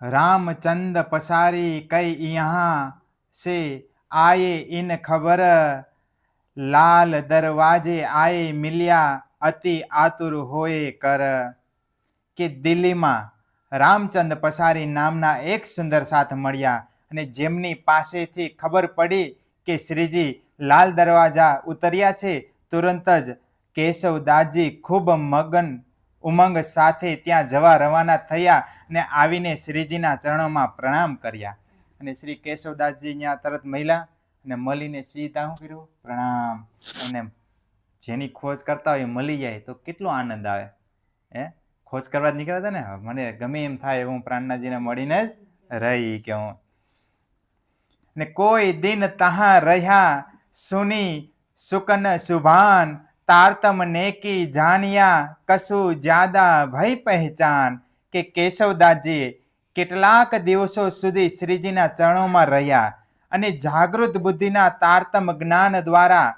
रामचंद पसारी कई यहाँ से आए इन खबर, लाल दरवाजे आए मिल्या अति आतुर होए कर. કે દિલ્હીમાં રામચંદ પસારી નામના એક સુંદર સાથ મળ્યા અને જેમની પાસેથી ખબર પડી કે શ્રીજી લાલ દરવાજા ઉતર્યા છે. તુરંત જ કેશવદાસજી ખૂબ ઉમંગ સાથે ત્યાં જવા રવાના થયા અને આવીને શ્રીજીના ચરણોમાં પ્રણામ કર્યા. અને શ્રી કેશવદાસજી ત્યાં તરત મળ્યા અને મળીને સીધા શું કર્યું? પ્રણામ. અને જેની ખોજ કરતા હોય મળી જાય તો કેટલો આનંદ આવે. ખોજ કરવા જ નીકળ્યા હતા ને, મને ગમે એમ થાય હું પ્રાણનાથજીને મળીને જ રહી કે હું. ને કોઈ દિન તહાં રહ્યા સુની સુકન સુભાન, તારતમ નેકી જાનિયા કશું જ્યાદા ભય પહેચાન. કે કેશવદાસજી કેટલાક દિવસો સુધી શ્રીજીના ચરણોમાં રહ્યા અને જાગૃત બુદ્ધિના તારતમ જ્ઞાન દ્વારા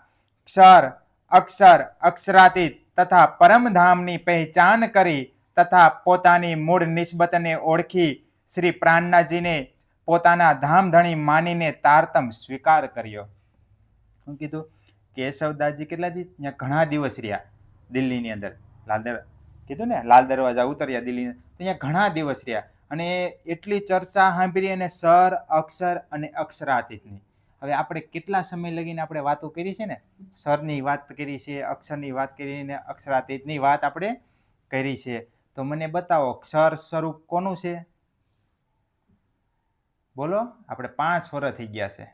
ક્ષર અક્ષર અક્ષરાતીત તથા પરમધામની પહેચાન કરી તથા પોતાની મૂળ નિસ્બતને ઓળખી શ્રી પ્રાણનાથજીને પોતાના ધામધણી માનીને તારતમ સ્વીકાર કર્યો. શું કીધું? કેશવદાસજી કેટલાથી ત્યાં ઘણા દિવસ રહ્યા દિલ્હીની અંદર. કીધું ને લાલ દરવાજા ઉતર્યા દિલ્હી, ત્યાં ઘણા દિવસ રહ્યા અને એટલી ચર્ચા સાંભળી અને સર અક્ષર અને અક્ષરાતીતની. હવે આપણે કેટલા સમય લગીને આપણે વાતો કરી છે ને, સરની વાત કરી છે, અક્ષરની વાત કરી ને અક્ષરાતીતની વાત આપણે કરી છે. તો મને બતાવો ક્ષર સ્વરૂપ કોનું છે? બોલો. આપણે 5 વર્ષ થઈ ગયા છે.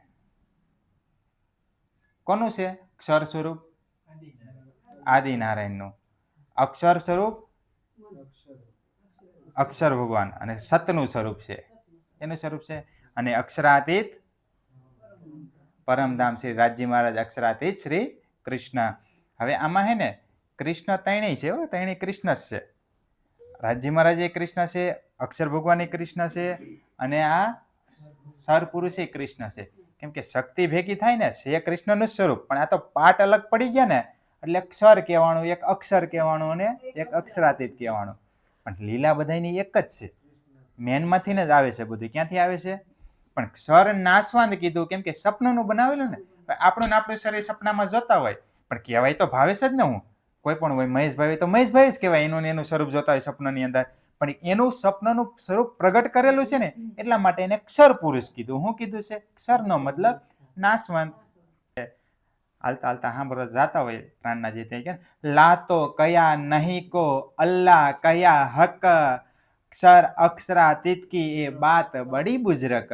કોનું છે ક્ષર સ્વરૂપ? આદિનારાયણનું. અક્ષર સ્વરૂપ અક્ષર ભગવાન અને સતનું સ્વરૂપ છે. એનું સ્વરૂપ છે. અને અક્ષરાતીત પરમધામ શ્રી રાજજી મહારાજ, અક્ષરાતીત શ્રી કૃષ્ણ. હવે આમાં હે ને કૃષ્ણ ત્રણેય છે, ત્રણેય કૃષ્ણ જ છે. રાજજી મહારાજ એ કૃષ્ણ છે, અક્ષર ભગવાન એ કૃષ્ણ છે અને આ સર પુરુષ એ કૃષ્ણ છે. કેમ કે શક્તિ ભેગી થાય ને છે કૃષ્ણનું સ્વરૂપ, પણ આ તો પાઠ અલગ પડી ગયા ને એટલે ક્ષર કહેવાનું, એક અક્ષર કહેવાનું અને એક અક્ષરાતીત કહેવાનું. પણ લીલા બધાની એક જ છે, મેનમાંથી જ આવે છે બધું. ક્યાંથી આવે છે? પણ ક્ષર નાશવાંત કીધું કેમ કે સપનાનું બનાવેલું ને. આપણું શરીર સપનામાં જોતા હોય પણ કહેવાય તો ભાવેશ જ ને. હું કોઈ પણ હોય, મહેશભાઈ તો મહેશભાઈ જ કહેવાય, એનું સ્વરૂપ જોતા હોય સપનાની અંદર. પણ એનું સપનાનું સ્વરૂપ પ્રગટ કરેલું છે ને એટલા માટે એને ક્ષર પુરુષ કીધું. શું કીધું છે? ક્ષરનો મતલબ નાશવંત. હાલતા હાલતા સાંભળવા જાતા હોય પ્રાણનાથજી ત્યાં કે લાતો કયા નહીં કો અલ્લાહ કયા હક, ક્ષર અક્ષરાતીત કી એ બાત બડી બુઝરક.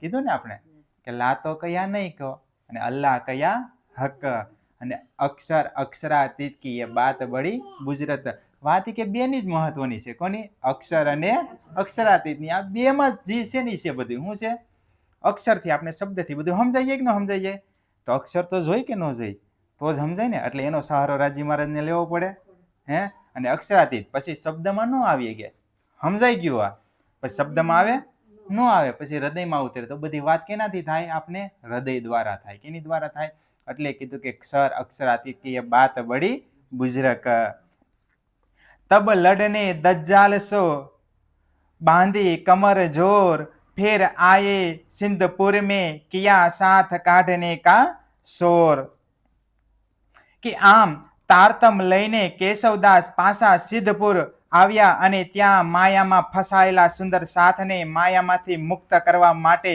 કીધું ને આપણે કે લાતો કયા નહીં કહો અને અલ્લાહ કયા હક અને અક્ષર અક્ષરાતીત કી એ બાત બડી બુઝરત. વાત કે બેની જ મહત્વની છે. કોની? અક્ષર અને અક્ષરાતીતની. આ બેમાં જે છે ને છે બધું. શું છે? અક્ષરથી આપણે શબ્દથી બધું સમજાઈએ કે ન સમજાઈએ? તો અક્ષર તો જોઈ કે ન જોઈ તો જ સમજાય ને. એટલે એનો સહારો રાજજી મહારાજને લેવો પડે. અને અક્ષરાતીત પછી શબ્દમાં ન આવીએ કે સમજાઈ ગયું. આ પછી શબ્દમાં આવે ન આવે, પછી હૃદયમાં ઉતરે. તો બધી વાત કેનાથી થાય? આપણે હૃદય દ્વારા થાય. કેની દ્વારા થાય? એટલે કીધું કે ક્ષર અક્ષરાતીત કી એ બાત બડી બુઝરક. तब लड़ने दज्जाल सो बांधी कमर जोर, फिर आए सिंधपुर में किया साथ काटने का शोर. कि आम तारतम लઈને કેશવદાસ પાસા સિદ્ધપુર આવ્યા અને ત્યાં માયામાં ફસાયેલા સુંદર સાથને માયામાંથી મુક્ત કરવા માટે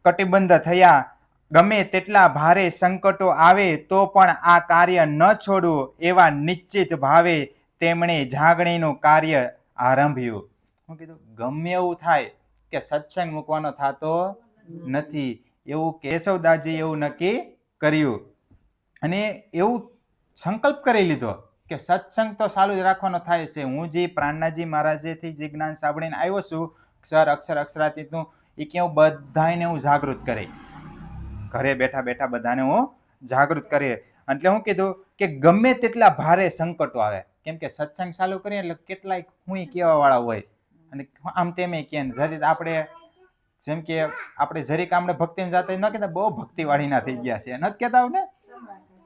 કટિબદ્ધ થયા. ગમે તેટલા ભારે સંકટો આવે તો પણ આ કાર્ય ન છોડવું એવા નિશ્ચિત ભાવે તેમણે જાગણીનું કાર્ય આરંભ્યું. શું કીધું? ગમે એવું થાય કે સત્સંગ મૂકવાનો થતો નથી એવું કેશવદાસજી એવું નક્કી કર્યું અને એવું સંકલ્પ કરી લીધો કે સત્સંગ તો ચાલુ જ રાખવાનો થાય છે. હું જે પ્રાણનાથજી મહારાજેથી જે જ્ઞાન સાંભળીને આવ્યો છું ક્ષર અક્ષર અક્ષરાતીતનું, એ કેવું બધાને હું જાગૃત કરે, ઘરે બેઠા બેઠા બધાને હું જાગૃત કરે. એટલે હું કીધું કે ગમે તેટલા ભારે સંકટો આવે, કેમ કે સત્સંગ ચાલુ કરીએ એટલે કેટલાય હું કેવા વાળા હોય અને આમ તેમે કે જરી આપણે જેમ કે આપણે જરીક આપણે ભક્તિમાં જતા ન કહેતા બહુ ભક્તિ વાળી ના થઈ ગયા છે, નથી કહેતા ને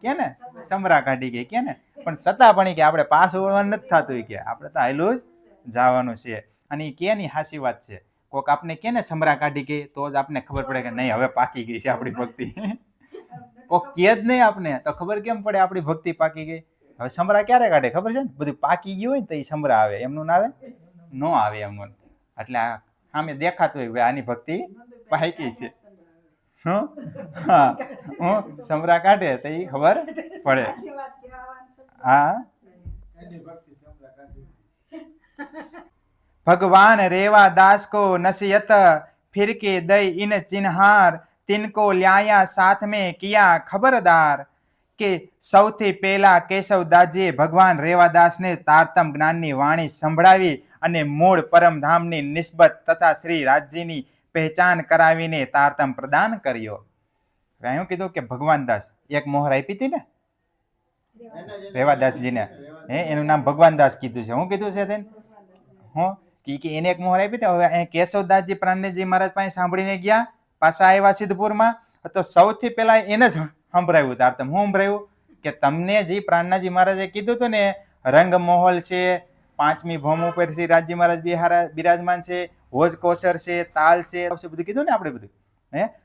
કે ને સમરા કાઢી ગઈ કે ને. પણ છતાં પણ કે આપણે પાસ વળવાનું નથી થતું કે આપણે તો હાલું જ જવાનું છે. અને એ કે ની સાચી વાત છે. કોક આપને કે ને સમરા કાઢી ગઈ તો જ આપને ખબર પડે કે નહીં હવે પાકી ગઈ છે આપણી ભક્તિ. કોક કે જ નહીં આપને તો ખબર કેમ પડે આપણી ભક્તિ પાકી ગઈ? હવે સમરા ક્યારે કાઢે ખબર છે ને? બધું પાકી ગયું હોય ને તો એ સમરા આવે, એમનું ના આવે? ન આવે એમનું. એટલે આ સામે દેખાતું હોય આની ભક્તિ પાકી છે. સમરા કાઢે તો એ ખબર પડે. હા, ભગવાન રેવા દાસ કો નસીહત फिर के दई इन चिन्हार तिनको ल्याया साथ में किया खबरदार કે સૌથી પહેલા કેશવદાસજીએ ભગવાન રેવાદાસને તારતમ જ્ઞાનની વાણી સંભળાવી અને મૂળ પરમધામની નિસ્બત તથા શ્રી રાજજીની પહેચાન કરાવીને તારતમ પ્રદાન કર્યો. શું કીધું કે ભગવાન દાસ એક મોહર આપી હતી ને રેવાદાસજીને, એનું નામ ભગવાન દાસ કીધું છે. હું કીધું છે તેને કે એને એક મોહર આપી હતી. હવે કેશવદાસજી પ્રાણજી મહારાજ પાસે સાંભળીને ગયા, પાછા આવ્યા સિદ્ધપુરમાં, તો સૌથી પહેલા એને જ સંભળાવ્યું તારતમ. હું સંભળાવ્યું કે તમને જે પ્રાણનાજી મહારાજે કીધું હતું ને રંગમહોલ છે, 5મી ભૌમ ઉપર શ્રી રાજજી મહારાજ બિરાજમાન છે, હોજ કોશર છે, તાલ છે, બધું કીધું ને આપણે બધું.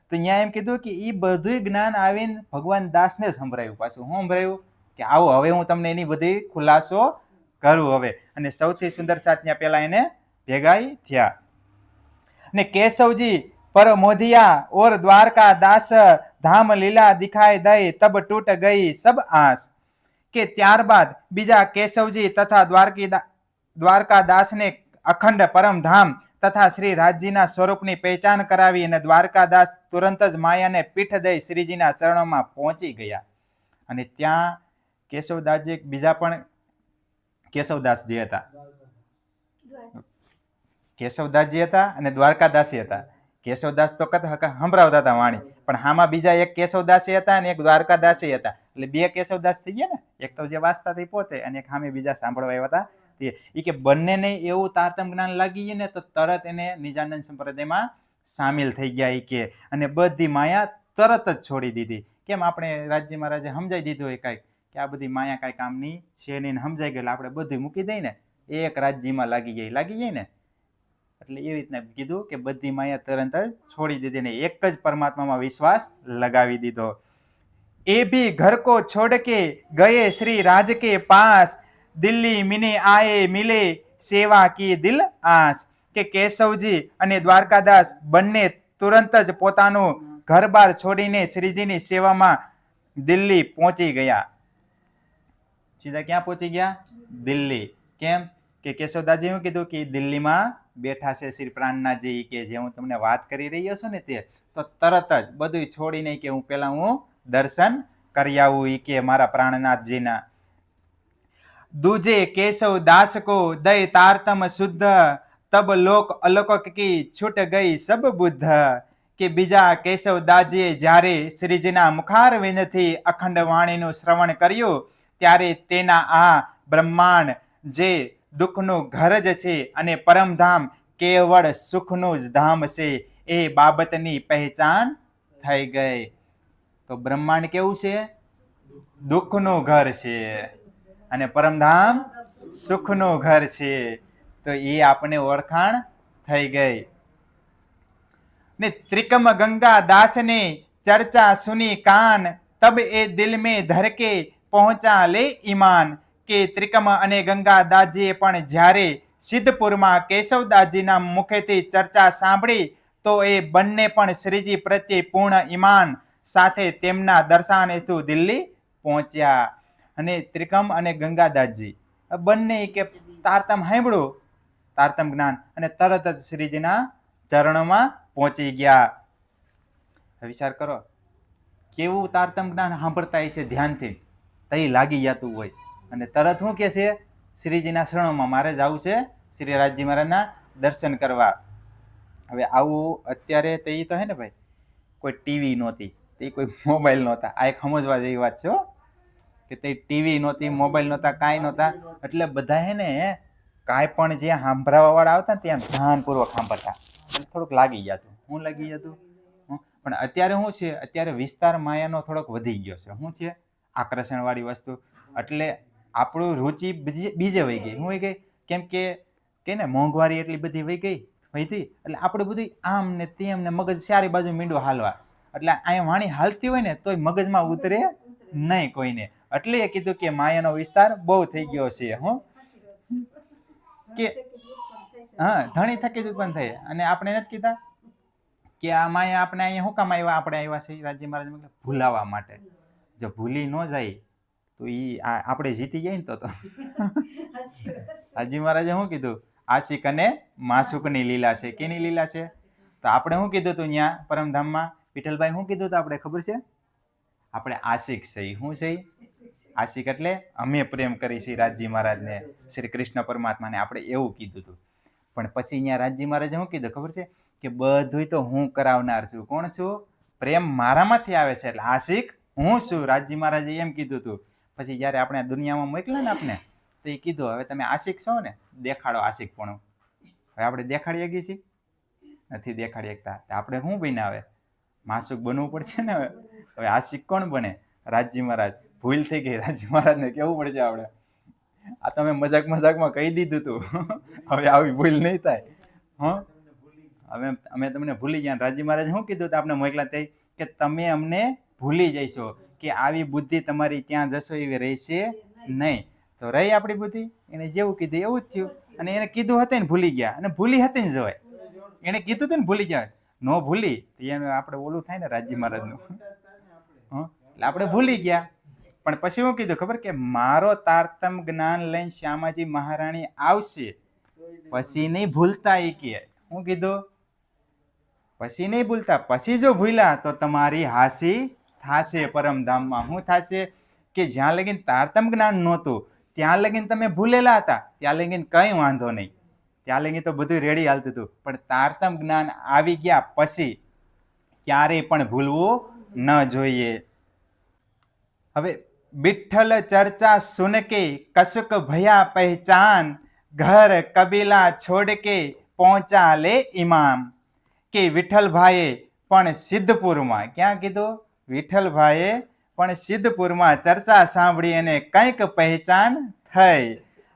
તો અહીંયા એમ કીધું કે એ બધું જ્ઞાન આવીને ભગવાન દાસને જ સંભળાવ્યું. પાછું હું સંભળાવ્યું કે આવો હવે હું તમને એની બધી ખુલાસો કરું હવે. અને સૌથી સુંદર સાથ ત્યાં પેલા એને ભેગા થયા. ને કેશવજી પર મોધિયા ઓર દ્વારકા દાસ ધામ લીલા દિખાઈ દઈ તબ તૂટ ગઈ સબ આસ. કે ત્યારબાદ બીજા કેશવજી તથા દ્વારકા દાસને અખંડ પરમધામ તથા શ્રી રાજજીના સ્વરૂપની પહેચાન કરાવી અને દ્વારકાદાસ તુરંત જ માયાને પીઠ દઈ શ્રીજીના ચરણોમાં પહોંચી ગયા. અને ત્યાં કેશવદાસજી બીજા પણ કેશવદાસજી હતા, કેશવદાસજી હતા અને દ્વારકાદાસી હતા. કેશવદાસ તો કથા સંભળાવતા હતા વાણી, પણ આમાં બીજા એક કેશવદાસી હતા અને એક દ્વારકાદાસી હતા. એટલે 2 કેશવદાસ થઈ ગયા ને, એક તો જે વાંચતા હતા પોતે અને એક સામે બીજા સાંભળવા આવ્યા હતા. એ કે બંનેને એવું તારતમ જ્ઞાન લાગી ગયું ને તો તરત એને નિજાનંદ સંપ્રદાયમાં સામેલ થઈ ગયા. એ કે અને બધી માયા તરત જ છોડી દીધી. કેમ આપણે રાજજી મહારાજે સમજાઈ દીધું હોય કાંઈક કે આ બધી માયા કાંઈ કામની છે નહીં, સમજાઈ ગયેલા આપણે બધું મૂકી દઈ ને એક રાજ્યમાં લાગી જાય ને. એટલે એવી રીતના કીધું કે બધી માયા તરત જ છોડી દીધી ને એક જ પરમાત્મામાં વિશ્વાસ લગાવી દીધો. એ ભી ઘર કો છોડ કે ગયે શ્રી રાજ કે પાસ દિલ્હી મિને આયે મિલે સેવા કી દિલ આસ. કે કેશવજી અને દ્વારકાદાસ બંને તુરંત જ પોતાનું ઘર-બાર છોડીને શ્રીજીની સેવામાં દિલ્હી પહોંચી ગયા. સીધા ક્યાં પહોંચી ગયા? દિલ્હી. કેમ કે કેશવદાસજી એવું કીધું કે દિલ્હીમાં બેઠા છે શ્રી પ્રાણનાથજી, કે જે હું તમને વાત કરી રહ્યો છું ને તે તો તરત જ બધું છોડીને કે હું પેલા હું દર્શન કરી આવું કે મારા પ્રાણનાથજીના. दूजे केशव दास को दय तारतम शुद्ध तब लोक अलौकिक की छूट गई સબ બુદ્ધ. કે બીજા કેશવદાસજીએ જ્યારે શ્રીજીના મુખારવિંદથી અખંડ વાણીનું શ્રવણ કર્યું ત્યારે તેના આ બ્રહ્માંડ જે દુઃખનું ઘર જ છે અને પરમધામ કેવળ સુખનું જ ધામ છે એ બાબતની પહેચાન થઈ ગઈ. તો બ્રહ્માંડ કેવું છે? દુઃખનું ઘર છે અને પરમધામ સુખનું ઘર છે. તો એ આપણે ઓળખાણ થઈ ગઈ. ને ત્રિકમ ગંગા દાસ ને ચર્ચા સુની કાન તબ એ દિલ में ધર કે પહોંચા લે ઈમાન. કે ત્રિકમ અને ગંગા દાસજીએ પણ જ્યારે સિદ્ધપુરમાં કેશવદાસજીના મુખેથી ચર્ચા સાંભળી તો એ બંને પણ શ્રીજી પ્રત્યે પૂર્ણ ઈમાન સાથે તેમના દર્શન હેતુ દિલ્હી પહોંચ્યા. અને ત્રિકમ અને ગંગાદાસજી બંને કે તારતમ સાંભળ્યું, તારતમ જ્ઞાન, અને તરત જ શ્રીજીના ચરણોમાં પહોંચી ગયા. વિચાર કરો કેવું તારતમ જ્ઞાન સાંભળતા છે ધ્યાનથી, તઈ લાગી જતું હોય અને તરત શું કે છે શ્રીજીના શરણોમાં મારે જવું છે શ્રી રાજજી મહારાજના દર્શન કરવા. હવે આવું અત્યારે તો એ તો હે ને ભાઈ, કોઈ ટીવી નહોતી, તે કોઈ મોબાઈલ નહોતા. આ એક સમજવા જેવી વાત છે કે તે ટીવી નહોતી, મોબાઈલ નહોતા, કાંઈ નહોતા. એટલે બધા હે ને કાંઈ પણ જે સાંભળવા વાળા આવતા ત્યાં ધ્યાનપૂર્વક સાંભળતા, થોડુંક લાગી જતું. હું લાગી જતું પણ અત્યારે શું છે, અત્યારે વિસ્તાર માયાનો થોડોક વધી ગયો છે. શું છે? આકર્ષણ વાળી વસ્તુ. એટલે આપણું રુચિ બીજે વહી ગઈ. શું વહી ગઈ? કેમ કે ને મોંઘવારી એટલી બધી વહી ગઈ, અહીંથી એટલે આપણે બધું આમ ને તેમ ને મગજ ચારે બાજુ મીંડું હાલવા, એટલે અહીંયા વાણી હાલતી હોય ને તોય મગજમાં ઉતરે નહીં કોઈને. એટલે એ કીધું કે માયાનો વિસ્તાર બહુ થઈ ગયો છે. હું કે હા, ધણી થકી જ ઉત્પન્ન થઈ. અને આપણે નથી કીધા કે આ માયા આપણે અહીંયા શું કામ આવ્યા? આપણે આવ્યા છે રાજી મહારાજ ભૂલાવા માટે. જો ભૂલી ન જાય તો આપણે જીતી જાય ને તો રાજી મહારાજે શું કીધું? આશિક અને માસુકની લીલા છે. કેની લીલા છે? તો આપણે શું કીધું હતું ત્યાં પરમધામમાં? વિઠ્ઠલભાઈ શું કીધું હતું આપણે ખબર છે? આપણે આશિક છે. શું છે? આશિક એટલે અમે પ્રેમ કરી છીએ રાજી મહારાજને, શ્રી કૃષ્ણ પરમાત્માને, આપણે એવું કીધું હતું. પણ પછી અહીંયા રાજી મહારાજે શું કીધું ખબર છે? કે બધું તો હું કરાવનાર છું. કોણ છું? પ્રેમ મારામાંથી આવે છે, એટલે આશિક હું છું. રાજી મહારાજે એમ કીધું હતું. પછી જયારે આપણે દુનિયામાં મોકલ્યા ને આપને, તો એ કીધું હવે તમે આશિક છો ને, દેખાડો આશિક પણ. હવે આપણે દેખાડી શકીએ છીએ? નથી દેખાડી શકતા. આપણે શું બન્યા? હવે માસુક બનવું પડશે ને. હવે આશિક કોણ બને? રાજી મહારાજ. ભૂલ થઈ ગઈ, રાજી મહારાજને કેવું પડશે આપણે. આ તમે મજાકમાં કહી દીધું તું, હવે આવી ભૂલ નહીં થાય. હવે અમે તમને ભૂલી ગયા. રાજી મહારાજ શું કીધું આપણે મોકલા તે કે તમે અમને ભૂલી જઈશો, કે આવી બુદ્ધિ તમારી ત્યાં જશો એવી રહેશે નહીં. તો રહી આપણી બુદ્ધિ. એને જેવું કીધું એવું જ થયું. અને એને કીધું હતું ને ભૂલી ગયા, અને ભૂલી હતી ને જવાય. એને કીધું હતું ને ભૂલી ગયા, નો ભૂલી તો એનું આપણે ઓલું થાય ને રાજી મહારાજનું. એટલે આપણે ભૂલી ગયા. પણ પછી શું કીધું ખબર? કે મારો તારતમ જ્ઞાન લઈને શ્યામાજી મહારાણી આવશે, પછી નહીં ભૂલતા. એ કે શું કીધું? પછી નહીં ભૂલતા. પછી જો ભૂલ્યા તો તમારી હાસી થાશે પરમધામમાં. શું થાશે? કે જ્યાં લગીને તારતમ જ્ઞાન નહોતું ત્યાં લગીને તમે ભૂલેલા હતા, ત્યાં લગીને કઈ વાંધો નહીં, ત્યાં લગીને તો બધું રેડી હાલતું હતું. પણ તારતમ જ્ઞાન આવી ગયા પછી ક્યારેય પણ ભૂલવું ન જોઈએ. હવે વિઠ્ઠલ ચર્ચા સુન કે કશુક ભયા પહેચાન, ઘર કબીલા છોડ કે પહોંચા લે ઇમામ. કે વિઠ્ઠલભાઈએ પણ સિદ્ધપુરમાં, ક્યાં કીધું? વિઠ્ઠલભાઈએ પણ સિદ્ધપુરમાં ચર્ચા સાંભળી અને કંઈક પહેચાન થઈ,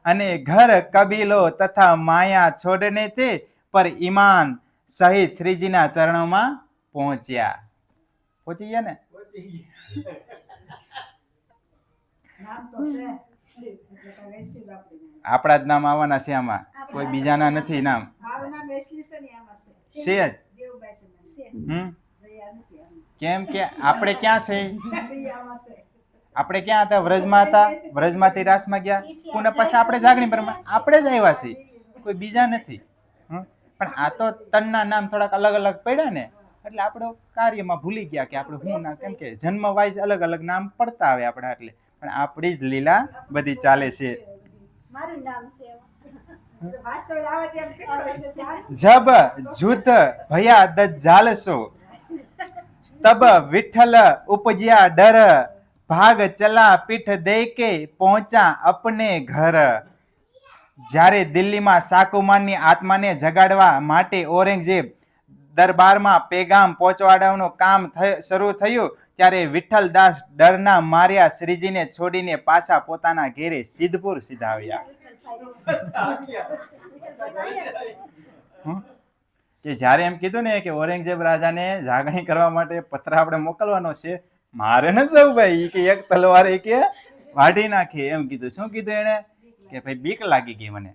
અને ઘર કબીલો તથા માયા છોડને તે પર ઈમાન સહિત શ્રીજીના ચરણોમાં પહોંચ્યા. પહોંચી ગયા ને? આપણા જ નામ આવવાના છે આમાં, કોઈ બીજાના નથી નામ. છે જ. કેમ કે આપણે ક્યાં છે? આપણે ક્યાં હતા? વ્રજમાં હતા. વ્રજમાંથી રાસમાં ગયા, પુનઃ પછી આપણે જાગણી પર આપણે જ આવ્યા છીએ, કોઈ બીજા નથી. પણ આ તો તનના નામ થોડાક અલગ અલગ પડ્યા ને, એટલે આપણે કાર્યમાં ભૂલી ગયા કે આપણે શું નામ. કેમ કે જન્મ વાઇઝ અલગ અલગ નામ પડતા આવે આપણા, એટલે પણ આપણી જ લીલા બધી ચાલે છે. જબ જુદ ભયા દજાલસો, તબ વિઠ્ઠલ ઉપજ્યા ડર, ભાગ ચલા પીઠ દે કે પહોંચા અપને ઘર. જ્યારે દિલ્હીમાં શાકુમારની આત્માને જગાડવા માટે ઔરંગઝેબ દરબારમાં પેગામ પહોંચવાડવાનું કામ શરૂ થયું, ત્યારે વિઠ્ઠલદાસ ડરના માર્યા શ્રીજીને છોડીને પાછા પોતાના ઘેરે સિદ્ધપુર સીધા આવ્યા. કે જ્યારે એમ કીધું ને કે ઔરંગઝેબ રાજાને જાગણી કરવા માટે પત્ર આપણે મોકલવાનો છે, મારે ન જવું ભાઈ, કે એક તલવારે કે વાઢી નાખી એમ કીધું. શું કીધું એને? કે ભાઈ બીક લાગી ગઈ મને.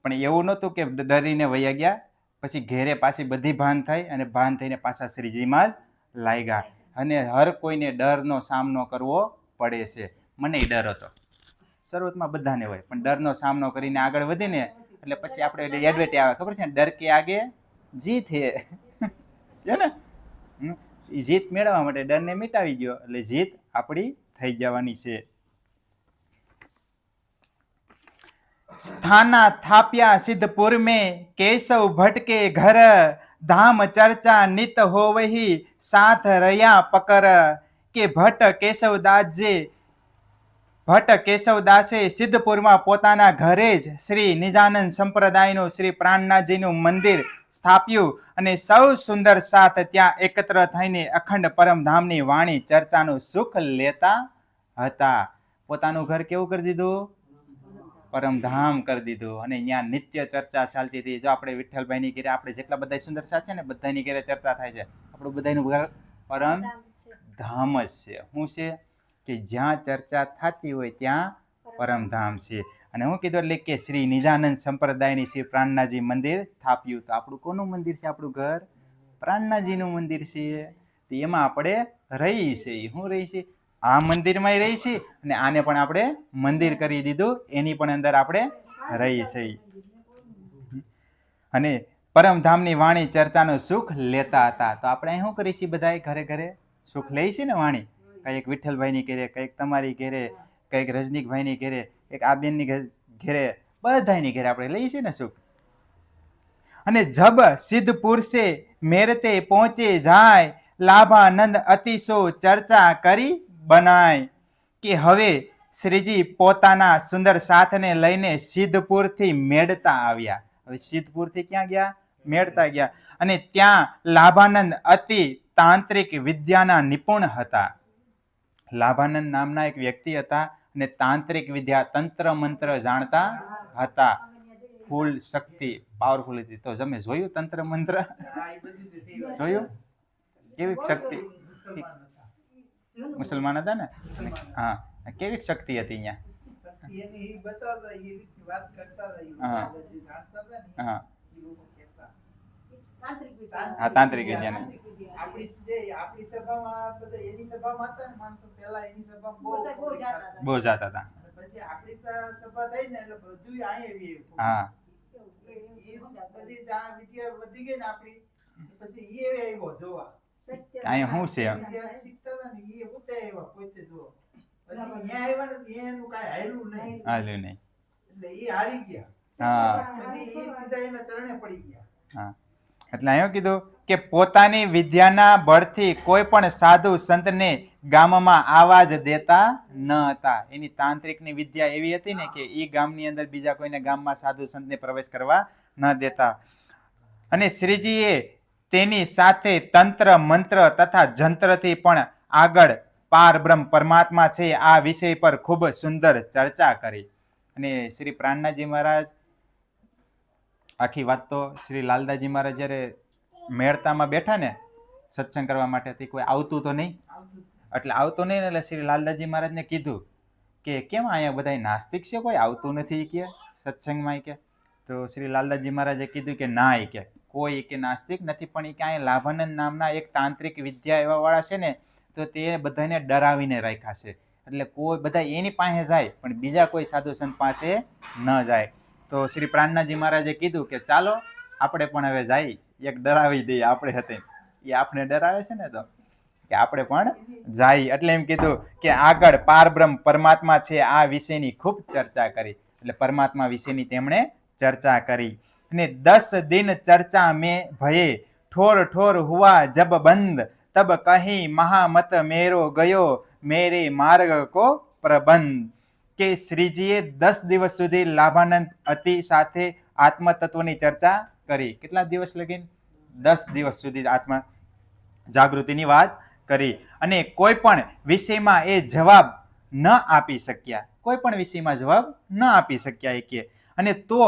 પણ એવું નહોતું કે ડરીને વયા ગયા. પછી ઘેરે પાછી બધી ભાન થઈ, અને ભાન થઈને પાછા શ્રીજીમાં જ લાગ્યા. અને હર કોઈને ડરનો સામનો કરવો પડે છે. મને ડર હતો, શરૂઆતમાં બધાને હોય, પણ ડરનો સામનો કરીને આગળ વધીને એટલે પછી આપણે એડવેટ આવે, ખબર છે ને, ડર કે આગે જીત હે ને. જીત મેળવવા માટે ડરને મિટાવી ગયો, એટલે જીત આપણી થઈ જવાની છે. સ્થાના થાપ્યા સિદ્ધપુર में केशव भट्ट के घर, धाम चर्चा नित हो वही साथ रया पकर. કે ભટ્ટ કેશવદાસે સિદ્ધપુરમાં પોતાના ઘરે જ શ્રી નિજાનંદ સંપ્રદાયનું શ્રી પ્રાણનાથજીનું મંદિર સ્થાપ્યું, અને સૌ સુંદર સાથ ત્યાં એકત્ર થઈને અખંડ પરમધામની વાણી ચર્ચાનું સુખ લેતા હતા. પોતાનું ઘર કેવું કરી દીધું? પરમધામ કરી દીધું. અને ત્યાં નિત્ય ચર્ચા ચાલતી હતી. જો આપણે વિઠ્ઠલભાઈની ઘેરે આપણે જેટલા બધા સુંદર સાથ છે ને બધાની ઘેરે ચર્ચા થાય છે. આપણું બધાનું ઘર પરમધામ જ છે. શું છે કે જ્યાં ચર્ચા થતી હોય ત્યાં પરમધામ છે. અને હું કીધું એટલે કે શ્રી નિજાનંદ સંપ્રદાયની શ્રી પ્રાણનાજી મંદિર સ્થાપ્યું. તો આપણું કોનું મંદિર છે? આપણું ઘર પ્રાણનાજીનું મંદિર છે. તો એમાં આપણે રહી છે. શું રહી છે? આ મંદિરમાં રહી છે અને આને પણ આપણે મંદિર કરી દીધું. એની પણ અંદર આપણે રહી છે. અને પરમધામની વાણી ચર્ચાનું સુખ લેતા હતા. તો આપણે શું કરીએ છીએ? બધા ઘરે ઘરે સુખ લઈ છે ને વાણી. કંઈક વિઠ્ઠલભાઈની ઘેરે, કંઈક તમારી ઘેરે, કંઈક રજનીકભાઈની ઘેરે, એક આ બેનની ઘેરે, બધાની ઘેરે આપણે લઈએ છીએ ને સુખ. અને જબ સિદ્ધ પુરુષે મેરતે પહોંચે જાય, લાભાનંદ અતિશો ચર્ચા કરી બનાય. કે હવે શ્રીજી પોતાના સુંદર સાથને લઈને સિદ્ધપુરથી મેળતા આવ્યા. હવે સિદ્ધપુરથી ક્યાં ગયા? મેળતા ગયા. અને ત્યાં લાભાનંદ અતિ તાંત્રિક વિદ્યાના નિપુણ હતા. લાભાનંદ નામના એક વ્યક્તિ હતા અને તાંત્રિક વિદ્યા, તંત્ર મંત્ર જાણતા હતા. ફૂલ શક્તિ, પાવરફુલ હતી. તો તમે જોયું તંત્ર મંત્ર? જોયું કેવી શક્તિ? મુસલમાન હતા ને? હા, કેવી શક્તિ હતી અહીંયા? હા, હા, તાંત્રિક વિદ્યા. બહુ જાતા હતા. હા, અહીંયા શું છે? હાલ્યું નહીં. હા, એટલે અહીંયા કીધું કે પોતાની વિદ્યાના બળથી કોઈ પણ સાધુ સંતને ગામમાં આવાજ દેતા ન હતા. એની તાંત્રિકની વિદ્યા એવી હતી ને કે એ ગામની અંદર બીજા કોઈને ગામમાં સાધુ સંતને પ્રવેશ કરવા ન દેતા. અને શ્રીજીએ તેની સાથે તંત્ર મંત્ર તથા જંત્રથી પણ આગળ પાર બ્રહ્મ પરમાત્મા છે આ વિષય પર ખૂબ સુંદર ચર્ચા કરી. અને શ્રી પ્રાણનાજી મહારાજ આખી વાત તો શ્રી લાલદાસજી મહારાજ જયારે મેળતામાં બેઠા ને સત્સંગ કરવા માટે, કોઈ આવતું તો નહીં. એટલે આવતું નહીં એટલે શ્રી લાલદાસજી મહારાજને કીધું કે કેમ અહીંયા બધા નાસ્તિક છે, કોઈ આવતું નથી કે સત્સંગમાં? કે તો શ્રી લાલદાસજી મહારાજે કીધું કે ના, કે કોઈ કે નાસ્તિક નથી, પણ એ ક્યાંય લાભાનંદ નામના એક તાંત્રિક વિદ્યા એવા વાળા છે ને, તો તે બધાને ડરાવીને રાખ્યા છે. એટલે કોઈ બધા એની પાસે જાય પણ બીજા કોઈ સાધુ સંત પાસે ન જાય. તો શ્રી પ્રાણનાજી મહારાજે કીધું કે ચાલો આપણે પણ હવે જાય, એક ડરાવી દઈએ. આપણે હતી એ આપણે ડરાવે છે ને, તો કે આપણે પણ જાય. એટલે એમ કીધું કે આગળ પારબ્રહ્મ પરમાત્મા છે આ વિષયની ખૂબ ચર્ચા કરી. એટલે પરમાત્મા વિશેની તેમણે ચર્ચા કરી. અને 10 દિન ચર્ચા મેં ભયે ઠોર ઠોર હુઆ જબ બંધ, તબ કહી મહામત મેરો ગયો, મેરે માર્ગ કો પ્રબંધ. કે શ્રીજીએ 10 દિવસ સુધી લાભાનંદ અતિ સાથે આત્મ તત્વની ચર્ચા કરી. કેટલા દિવસ લગીન? 10 દિવસ સુધી આત્મા જાગૃતિની વાત કરી. અને કોઈ પણ વિષયમાં એ જવાબ ન આપી શક્યા. કોઈ પણ વિષયમાં જવાબ ન આપી શક્યા એ કે. અને તો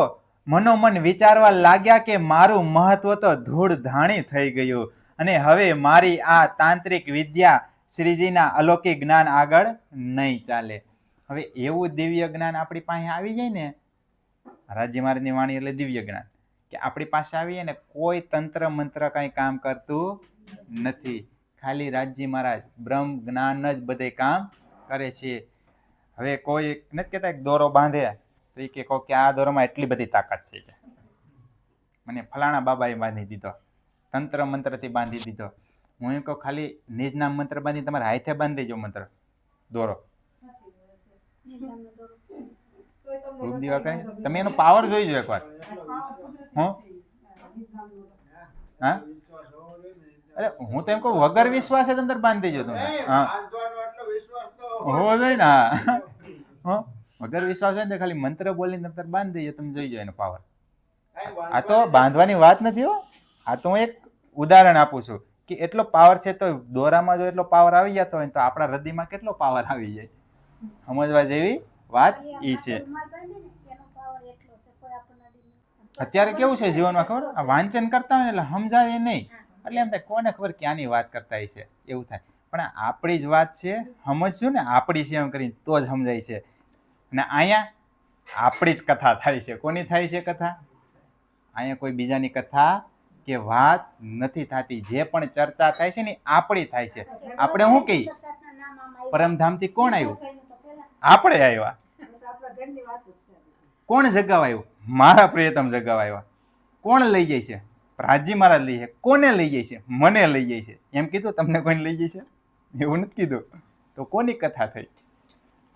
મનોમન વિચારવા લાગ્યા કે મારું મહત્વ તો ધૂળ ધાણી થઈ ગયું અને હવે મારી આ તાંત્રિક વિદ્યા શ્રીજીના અલૌકિક જ્ઞાન આગળ નહીં ચાલે. હવે એવું દિવ્ય જ્ઞાન આપણી પાસે આવી જાય ને, રાજી મહારાજની વાણી એટલે દિવ્ય જ્ઞાન, કે આપણી પાસે આવીએ ને કોઈ તંત્ર મંત્ર કઈ કામ કરતું નથી. ખાલી રાજી મહારાજ બ્રહ્મ જ્ઞાન જ બધે કામ કરે છે. હવે કોઈ નથી કહેતા દોરો બાંધે તો એ કે આ દોરોમાં એટલી બધી તાકાત છે કે મને ફલાણા બાબાએ બાંધી દીધો, તંત્ર મંત્રથી બાંધી દીધો. હું એમ કહું ખાલી નિજના મંત્ર બાંધી તમારે હાથે બાંધી દેજો મંત્ર દોરો. તમે એનો પાવર જોઈ જો એકવાર. હા, અરે હું તો એમ કહું વગર વિશ્વાસે તમે બાંધી દેજો. તમે હા હોવો જોઈએ ને. હા, વગર વિશ્વાસ હોય ને ખાલી મંત્ર બોલીને તમે બાંધી દેજો, તમે જોઈ જો એનો પાવર. આ તો બાંધવાની વાત નથી હો, આ તો હું એક ઉદાહરણ આપું છું કે એટલો પાવર છે. તો દોરામાં જો એટલો પાવર આવી જતો હોય તો આપણા હૃદયમાં કેટલો પાવર આવી જાય. સમજવા જેવી વાત ઈ છે. અત્યારે કેવું છે જીવનમાં ખબર, આ વાંચન કરતા હોય ને એટલે સમજાય નહીં, એટલે એમ થાય કોને ખબર ક્યાંની વાત કરતા છે એવું થાય. પણ આપણી જ વાત છે, સમજશું ને આપણી છે એમ કરીને તો જ સમજાય છે. અને અહીંયા આપણી જ કથા થાય છે. કોની થાય છે કથા? અહીંયા કોઈ બીજાની કથા કે વાત નથી થતી. જે પણ ચર્ચા થાય છે ને આપણી થાય છે. આપણે શું કહીએ? પરમધામથી કોણ આવ્યું? આપણે આવ્યા. કોણ જગાવાયું? મારા પ્રિયતમ જગાવાયા. કોણ લઈ જાય છે? રાજજી મહારાજ લઈ જાય. કોને લઈ જાય છે? મને લઈ જાય છે. એમ કીધું તમને કોઈને લઈ જાય છે? એવું નથી કીધું. તો કોની કથા થઈ?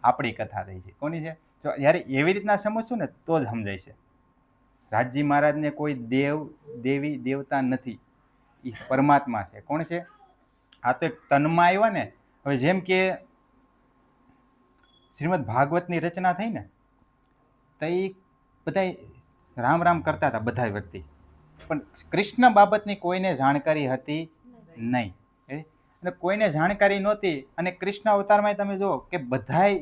આપણી કથા થઈ છે. કોની છે? જો જ્યારે એવી રીતના સમજશું ને તો જ સમજાય છે. રાજજી મહારાજને કોઈ દેવ દેવી દેવતા નથી, એ પરમાત્મા છે. કોણ છે? આ તો એક તનમાં આવ્યા ને. હવે જેમ કે શ્રીમદ ભાગવતની રચના થઈ ને, તો એ બધા રામ રામ કરતા હતા બધા વ્યક્તિ, પણ કૃષ્ણ બાબતની કોઈને જાણકારી હતી નહીં. અને કોઈને જાણકારી નહોતી. અને કૃષ્ણ અવતારમાં તમે જુઓ કે બધાય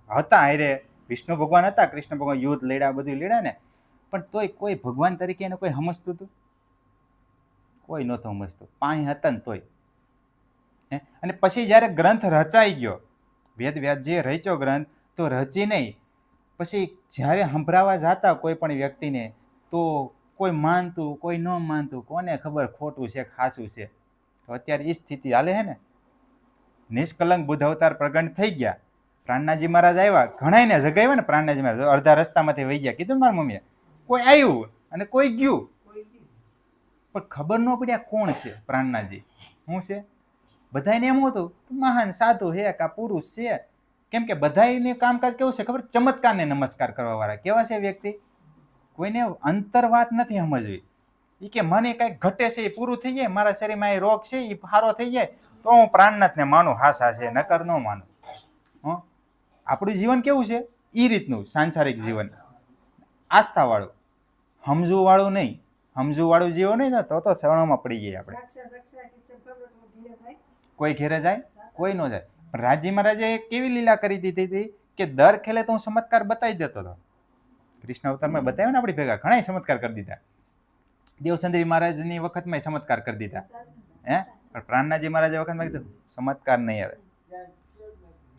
હતા હારે, વિષ્ણુ ભગવાન હતા, કૃષ્ણ ભગવાન યુદ્ધ લડ્યા, બધું લડ્યા ને, પણ તોય કોઈ ભગવાન તરીકે એને કોઈ સમજતું હતું? કોઈ નહોતું સમજતું. પાણી હતા ને તોય. અને પછી જ્યારે ગ્રંથ રચાઈ ગયો, વેદ વ્યાસજીએ રચ્યો ગ્રંથ, તો રચી નહીં પછી જ્યારે સંભળાવા જતા કોઈ પણ વ્યક્તિને, તો કોઈ માનતું, કોઈ ન માનતું, કોને ખબર ખોટું છે ખાસું છે. તો અત્યારે એ સ્થિતિ હાલે છે ને. નિષ્કલંક બુદ્ધ અવતાર પ્રગટ થઈ ગયા, પ્રાણનાજી મહારાજ આવ્યા, ઘણાને જગાવ્યા ને. પ્રાણનાજી મહારાજ અડધા રસ્તામાંથી વહી ગયા, કીધું મારા મમ્મીએ. કોઈ આવ્યું અને કોઈ ગયું, પણ ખબર ન પડી આ કોણ છે પ્રાણનાજી, શું છે. બધાને એમ હતું કે મહાન સાધુ હે, કા પુરુષ છે. કેમ કે બધાને કામકાજ કેવું છે ખબર? ચમત્કારને નમસ્કાર કરવા વાળા કેવા છે વ્યક્તિ. કોઈને અંતર વાત નથી સમજવી. એ કે મને કઈક ઘટે છે એ પૂરું થઈ જાય, મારા શરીરમાં એ રોગ છે એ સારો થઈ જાય તો હું પ્રાણનાથને માનું, હાસા છે, નકર ન માનું. આપણું જીવન કેવું છે? એ રીતનું સાંસારિક જીવન, આસ્થા વાળું, સમજવું વાળું નહીં. સમજવું વાળું જીવો નહીં તો શરણોમાં પડી ગઈ આપણે. કોઈ ઘેરે જાય? કોઈ ન જાય. રાજજી મહારાજે કેવી લીલા કરી દીધી હતી કે દર ખેલે તો હું ચમત્કાર બતાવી દેતો હતો. કૃષ્ણ અવતારમાં બતાવ્યો ને આપણી ભેગા ઘણા ચમત્કાર કરી દીધા. દેવસંદરી મહારાજની વખતમાં ચમત્કાર કરી દીધા. પણ પ્રાણનાજી મહારાજે વખતમાં કીધું ચમત્કાર નહીં આવે.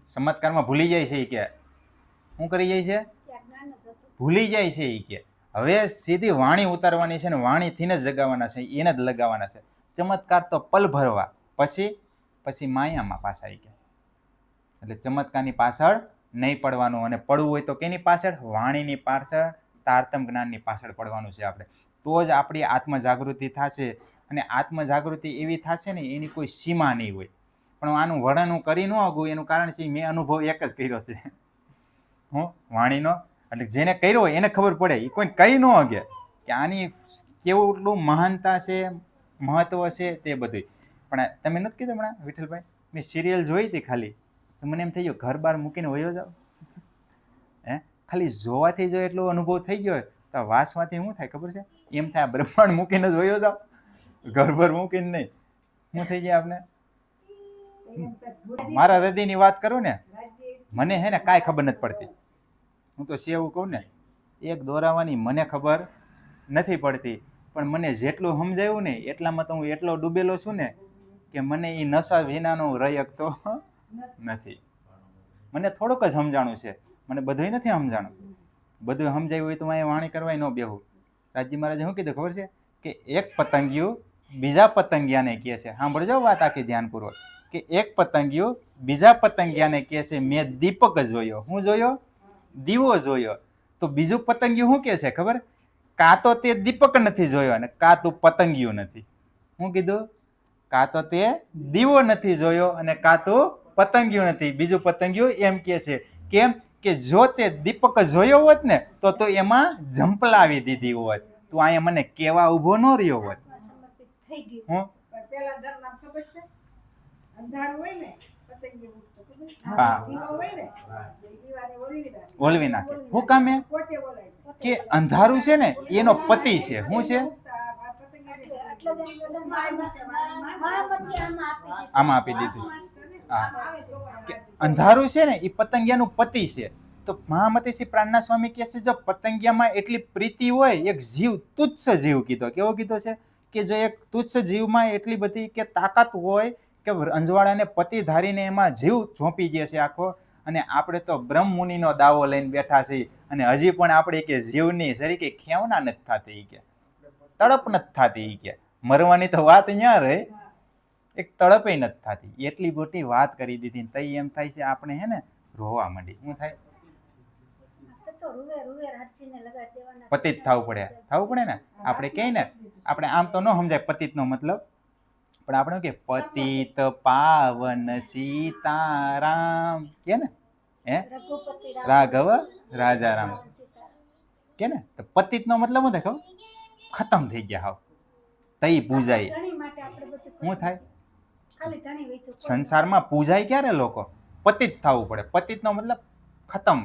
ચમત્કારમાં ભૂલી જાય છે એ કે શું કરી જાય છે? ભૂલી જાય છે એ કે હવે સીધી વાણી ઉતારવાની છે ને વાણીથી જ જગાવવાના છે, એને જ લગાવવાના છે. ચમત્કાર તો પલ ભરવા, પછી માયામાં પાછા આવી ગયા. એટલે ચમત્કારની પાછળ નહીં પડવાનું. અને પડવું હોય તો કેની પાછળ? વાણીની પાછળ, તારતમ જ્ઞાનની પાછળ પડવાનું છે આપણે. તો જ આપણી આત્મજાગૃતિ થશે. અને આત્મજાગૃતિ એવી થશે ને એની કોઈ સીમા નહીં હોય. પણ આનું વર્ણન હું કરી ન આગું, એનું કારણ છે મેં અનુભવ એક જ કર્યો છે વાણીનો. એટલે જેને કર્યો હોય એને ખબર પડે, એ કોઈ કહી ન અગે કે આની કેવું મહાનતા છે, મહત્વ છે તે બધું. પણ તમે નથી કીધું હમણાં વિઠ્ઠલભાઈ, મેં સિરિયલ જોઈ હતી ખાલી, તો મને એમ થઈ ગયું ઘર બાર મૂકીને વયો જાવ. ખાલી જોવાથી જો એટલો અનુભવ થઈ ગયો હોય તો વાસમાંથી શું થાય ખબર છે? એમ થાય બ્રહ્માંડ મૂકીને જ વયો જાવ, ઘર બાર મૂકીને નહીં. શું થઈ ગયા આપણે? મારા હૃદયની વાત કરું ને, મને હે ને કાંઈ ખબર નથી પડતી. હું તો સેવું કહું ને, એક દોરાવાની મને ખબર નથી પડતી, પણ મને જેટલું સમજાયું ને એટલામાં તો હું એટલો ડૂબેલો છું ને કે મને એ નશા વિનાનો રહી શકતો નથી. મને થોડુંક જ સમજાણું છે, મને બધું નથી સમજાણું. બધું સમજાયું હોય તો હું વાણી કરવાય ન બેહું. રાજજી મહારાજે શું કીધું ખબર છે? કે એક પતંગિયું બીજા પતંગિયાને કહે છે, સાંભળજો વાત આખી ધ્યાનપૂર્વક, કે એક પતંગિયું બીજા પતંગિયાને કહે છે મેં દીપક જોયો. શું જોયો? દીવો જોયો. તો બીજું પતંગિયું શું કહે છે ખબર? કાં તો તે દીપક નથી જોયો અને કાં તો પતંગિયું નથી. શું કીધું? કાં તો તે દીવો નથી જોયો અને કાં તો પતંગિયું નથી. બીજું પતંગિયું એમ કહે છે કેમ કે જો તે દીપક જોયો હોત ને તો એમાં ઝંપલાવી દીધી હોત, તો અહીંયા મને કેવા ઊભો ન રહ્યો હોત. હું ઓલવી નાખે. હું કામે? કે અંધારું છે ને એનો પતિ છે. શું છે? આમાં આપી દીધું. અંધારું છે ને એ પતંગિયાનું પતિ છે. તો મહામતી શ્રી પ્રાણના સ્વામી કહે છે જો પતંગિયામાં એટલી પ્રીતિ હોય, એક જીવ તુચ્છ જીવ કીધો, કેવો કીધો છે કે જો એક તુચ્છ જીવમાં એટલી બધી કે તાકાત હોય કે અંજવાળાને પતિ ધારીને એમાં જીવ ઝોંપી દે છે આખો. અને આપણે તો બ્રહ્મ મુનિનો દાવો લઈને બેઠા છીએ અને હજી પણ આપણે કે જીવની સરી કે ખેવના નથી થતી, કે તડપ નથી થતી, કે મરવાની તો વાત અહીંયા રહે, એક તડપે નથી થતી. એટલી મોટી વાત કરી દીધી. તઈ એમ થાય છે આપણે હે ને રોવા માંડી. શું થાય? પતિત થવું પડે ને. આપણે કહીએ ને, આપણે આમ તો ન સમજાય પતિત નો મતલબ, પણ આપણે કે પતિત પાવન સીતારામ કે ને, હે રાઘવ રાજારામ કે ને. તો પતિત નો મતલબ શું થાય? ખતમ થઈ ગયા હાવ, તઈ પૂજાય. શું થાય? સંસારમાં પૂજાય ક્યારે લોકો? પતિત થવું પડે. પતિત નો મતલબ ખતમ,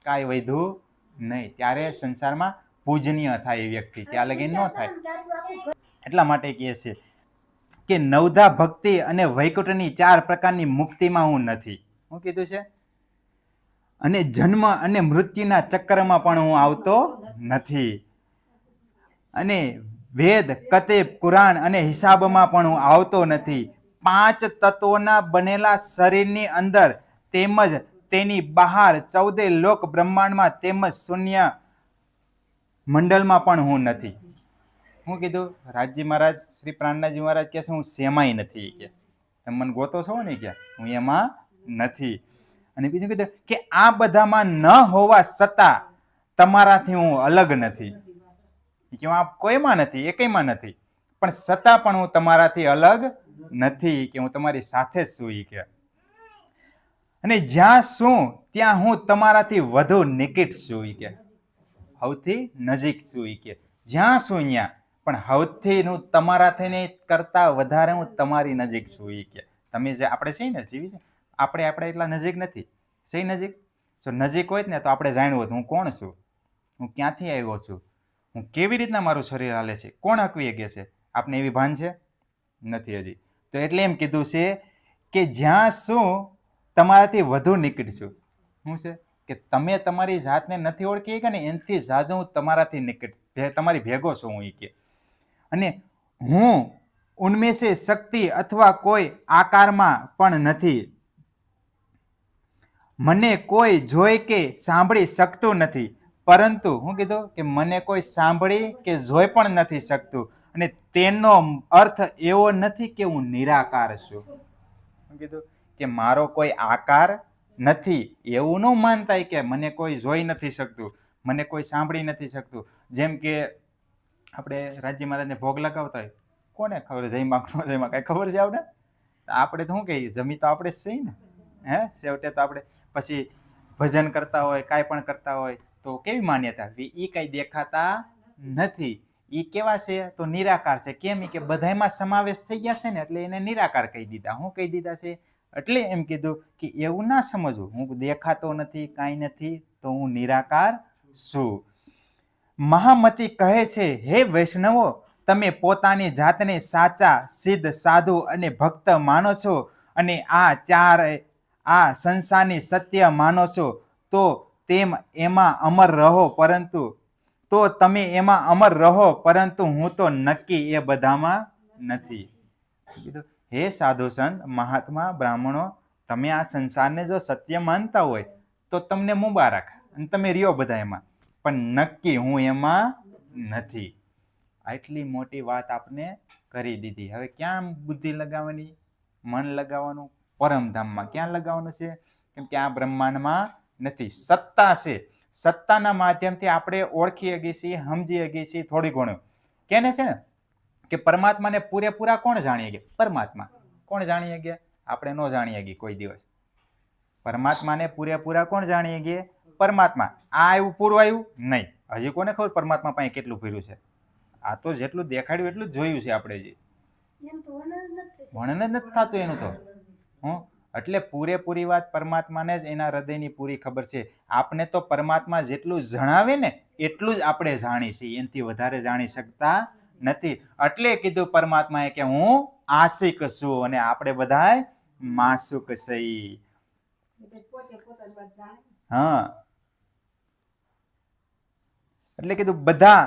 કાંઈ વધ્યું નહીં, ત્યારે સંસારમાં પૂજનીય થાય એ વ્યક્તિ, ત્યાં લગી ન થાય. એટલા માટે કહે છે કે નવધા ભક્તિ અને વૈકુંઠની 4 પ્રકારની મુક્તિમાં હું નથી. શું કીધું છે? અને જન્મ અને મૃત્યુના ચક્કરમાં પણ હું આવતો નથી. અને વેદ, કતેબ, કુરાન અને હિસાબમાં પણ હું આવતો નથી. 5 તત્વોના બનેલા શરીરની અંદર તેમજ તેની બહાર 14 લોક બ્રહ્માંડમાં તેમજ શૂન્ય મંડળમાં પણ હું નથી. શું કીધું? રાજજી મહારાજ, શ્રી પ્રાણનાજી મહારાજ કહે છે હું શેમાંય નથી, કે તમે મને ગોતો છો ને, કે હું એમાં નથી. અને બીજું કીધું કે આ બધામાં ન હોવા છતાં તમારાથી હું અલગ નથી. કે હું કોઈમાં નથી, એકઈમાં નથી, પણ છતાં પણ હું તમારાથી અલગ નથી, કે હું તમારી સાથે જ છું. કે અને જ્યાં શું ત્યાં હું તમારાથી વધુ નિકટ છું, કે સૌથી નજીક છું. કે જ્યાં શું ત્યાં, પણ સૌથી હું તમારાથી કરતા વધારે હું તમારી નજીક છું. કે તમે જે આપણે છીએ ને જીવી છે, આપણે એટલા નજીક નથી. સહી નજીક? જો નજીક હોય ને તો આપણે જાણવું હોત હું કોણ છું, હું ક્યાંથી આવ્યો છું, હું કેવી રીતના મારું શરીર હાલે છે, કોણ હકવી શકે છે? આપને એવી ભાન છે નથી હજી. તો એટલે એમ કીધું છે કે જ્યાં શું તમારાથી વધુ નિકટ છું. શું છે? કે તમે તમારી જાતને નથી ઓળખી કે ને એનાથી જાજો હું તમારાથી નિકટ, તમારી ભેગો છું હું. કે અને હું ઉનમે સે શક્તિ અથવા કોઈ આકારમાં પણ નથી. મને કોઈ જોઈ કે સાંભળી શકતું નથી, પરંતુ હું કીધું કે મને કોઈ સાંભળી કે જોઈ પણ નથી શકતું. અને તેનો અર્થ એવો નથી કે હું નિરાકાર છું. શું કીધું? કે મારો કોઈ આકાર નથી, એવું ન માનતા કે મને કોઈ જોઈ નથી શકતું, મને કોઈ સાંભળી નથી શકતું. જેમ કે આપણે રાજ્ય મહારાજને ભોગ લગાવતા હોય, કોને ખબર જયમાં જયમાં કઈ ખબર છે આપણે? આપણે તો શું કહીએ, જમી તો આપણે જ છીએ ને, હે છેવટે તો આપણે. પછી ભજન કરતા હોય, કાંઈ પણ કરતા હોય તો કેવી માન્યતા? એ કઈ દેખાતા નથી, એ કેવા છે? તો નિરાકાર છે. કેમ? કે બધામાં સમાવેશ થઈ ગયા છે ને, એટલે એને નિરાકાર કહી દીધા. શું કહી દીધા છે? એટલે એમ કીધું કે એવું ના સમજવું, હું દેખાતો નથી, કાંઈ નથી, તો હું નિરાકાર છું. મહામતી કહે છે, હે વૈષ્ણવો, તમે પોતાની જાતને સાચા, સિદ્ધ, સાધુ અને ભક્ત માનો છો અને આ સંસારની સત્ય માનો છો, તો તેમ એમાં અમર રહો, પરંતુ તો તમે એમાં અમર રહો, પરંતુ હું તો નક્કી એ બધામાં નથી. હે સાધુ સંત, મહાત્મા, બ્રાહ્મણો, તમે આ સંસારને જો સત્ય માનતા હોય તો તમને મુબારક, અને તમે રહ્યો બધા એમાં, પણ નક્કી હું એમાં નથી. આટલી મોટી વાત આપને કરી દીધી. હવે ક્યાં બુદ્ધિ લગાવવાની? મન લગાવવાનું પરમધામમાં. ક્યાં લગાવવાનું છે? કેમ કે આ બ્રહ્માંડમાં નથી, સત્તા છે. સત્તાના માધ્યમથી આપણે ઓળખી શકીએ છીએ, સમજી શકીએ છીએ થોડી ઘણું. કેને છે ને કે પરમાત્માને પૂરેપૂરા કોણ જાણી ગયા? પરમાત્મા. કોણ જાણી ગયા? આપણે ન જાણી શકીએ કોઈ દિવસ. પરમાત્માને પૂરેપૂરા કોણ જાણી શકીએ? પરમાત્મા. આ આવ્યું પૂરું આવ્યું નહીં. હજી કોને ખબર પરમાત્મા પાસે કેટલું ફર્યું છે? આ તો જેટલું દેખાડ્યું એટલું જ જોયું છે આપણે. જે વર્ણન જ નથી થતું એનું તો. એટલે પૂરેપૂરી વાત પરમાત્માને જ એના હૃદયની પૂરી ખબર છે. આપણે તો પરમાત્મા જેટલું જણાવે ને એટલું જ આપણે જાણી છીએ, એનાથી વધારે જાણી શકતા નથી. એટલે કીધું પરમાત્માએ કે હું આશિક છું અને આપણે બધા માસુક છીએ. હા, એટલે કીધું બધા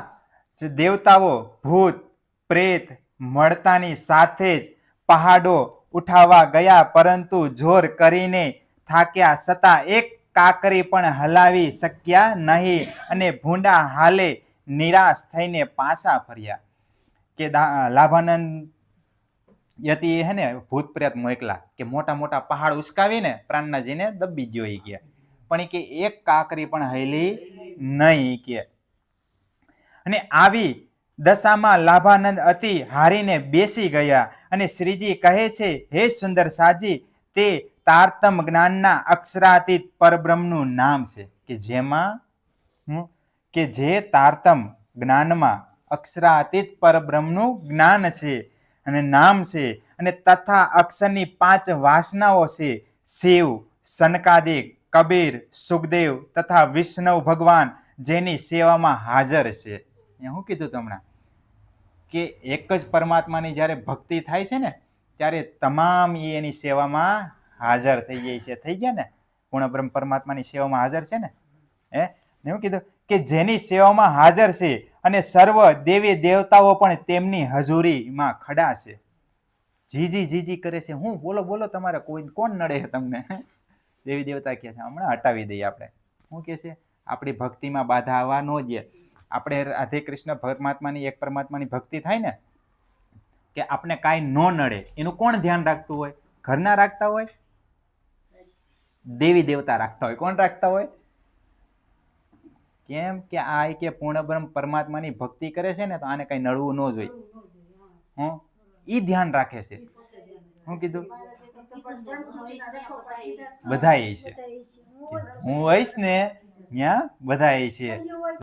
જે દેવતાઓ ભૂત પ્રેત મળતાની સાથે જ પહાડો ઉઠાવવા ગયા, પરંતુ જોર કરીને થાક્યા છતાં એક કાકરી પણ હલાવી શક્યા નહીં અને ભૂંડા હાલે નિરાશ થઈને પાછા ફર્યા. કે લાભાનંદ યતિ હે ને ભૂત પ્રેત મોકલા કે મોટા મોટા પહાડ ઉસકાવીને પ્રાણનાજીને દબી ગયો ગયા, પણ કે એક કાકરી પણ હલી નહીં કે. અને આવી દશામાં લાભાનંદ અતિ હારીને બેસી ગયા અને શ્રીજી કહે છે, હે સુંદર સાજી, તે તારતમ જ્ઞાનના અક્ષરાતીત પરબ્રહ્મનું નામ છે, કે જેમાં કે જે તારતમ જ્ઞાનમાં અક્ષરાતીત પરબ્રહ્મનું જ્ઞાન છે અને નામ છે, અને તથા અક્ષરની 5 વાસનાઓ છે, શિવ, સનકાદિક, કબીર, સુખદેવ તથા વિષ્ણુ ભગવાન જેની સેવામાં હાજર છે. શું કીધું તમને કે એક જ પરમાત્માની જ્યારે ભક્તિ થાય છે ને ત્યારે તમામ એની સેવામાં હાજર થઈ જાય છે. થઈ ગયા ને, પૂર્ણ બ્રહ્મ પરમાત્માની સેવામાં હાજર છે ને. એવું કીધું કે જેની સેવામાં હાજર છે અને સર્વ દેવી દેવતાઓ પણ તેમની હજુરીમાં ખડા છે. જીજી જીજી કરે છે. હું બોલો બોલો, તમારે કોઈ કોણ નડે તમને? દેવી દેવતા કહે છે હમણાં હટાવી દઈએ આપણે. શું કહે છે? આપણી ભક્તિમાં બાધા આવવા ન દે. આપણે રાધે કૃષ્ણ પરમાત્માની એક પરમાત્માની ભક્તિ થાય ને કે આપણે કાંઈ ન નડે, એનું કોણ ધ્યાન રાખતું હોય? ઘરના રાખતા હોય, દેવી દેવતા રાખતા હોય. કોણ રાખતા હોય? કેમ કે આ કે પૂર્ણ બ્રહ્મ પરમાત્માની ભક્તિ કરે છે ને તો આને કઈ નડવું ન જોઈએ. ઈ ધ્યાન રાખે છે. શું કીધું? બધા છે. હું હોઈશ ને ત્યાં બધા છે.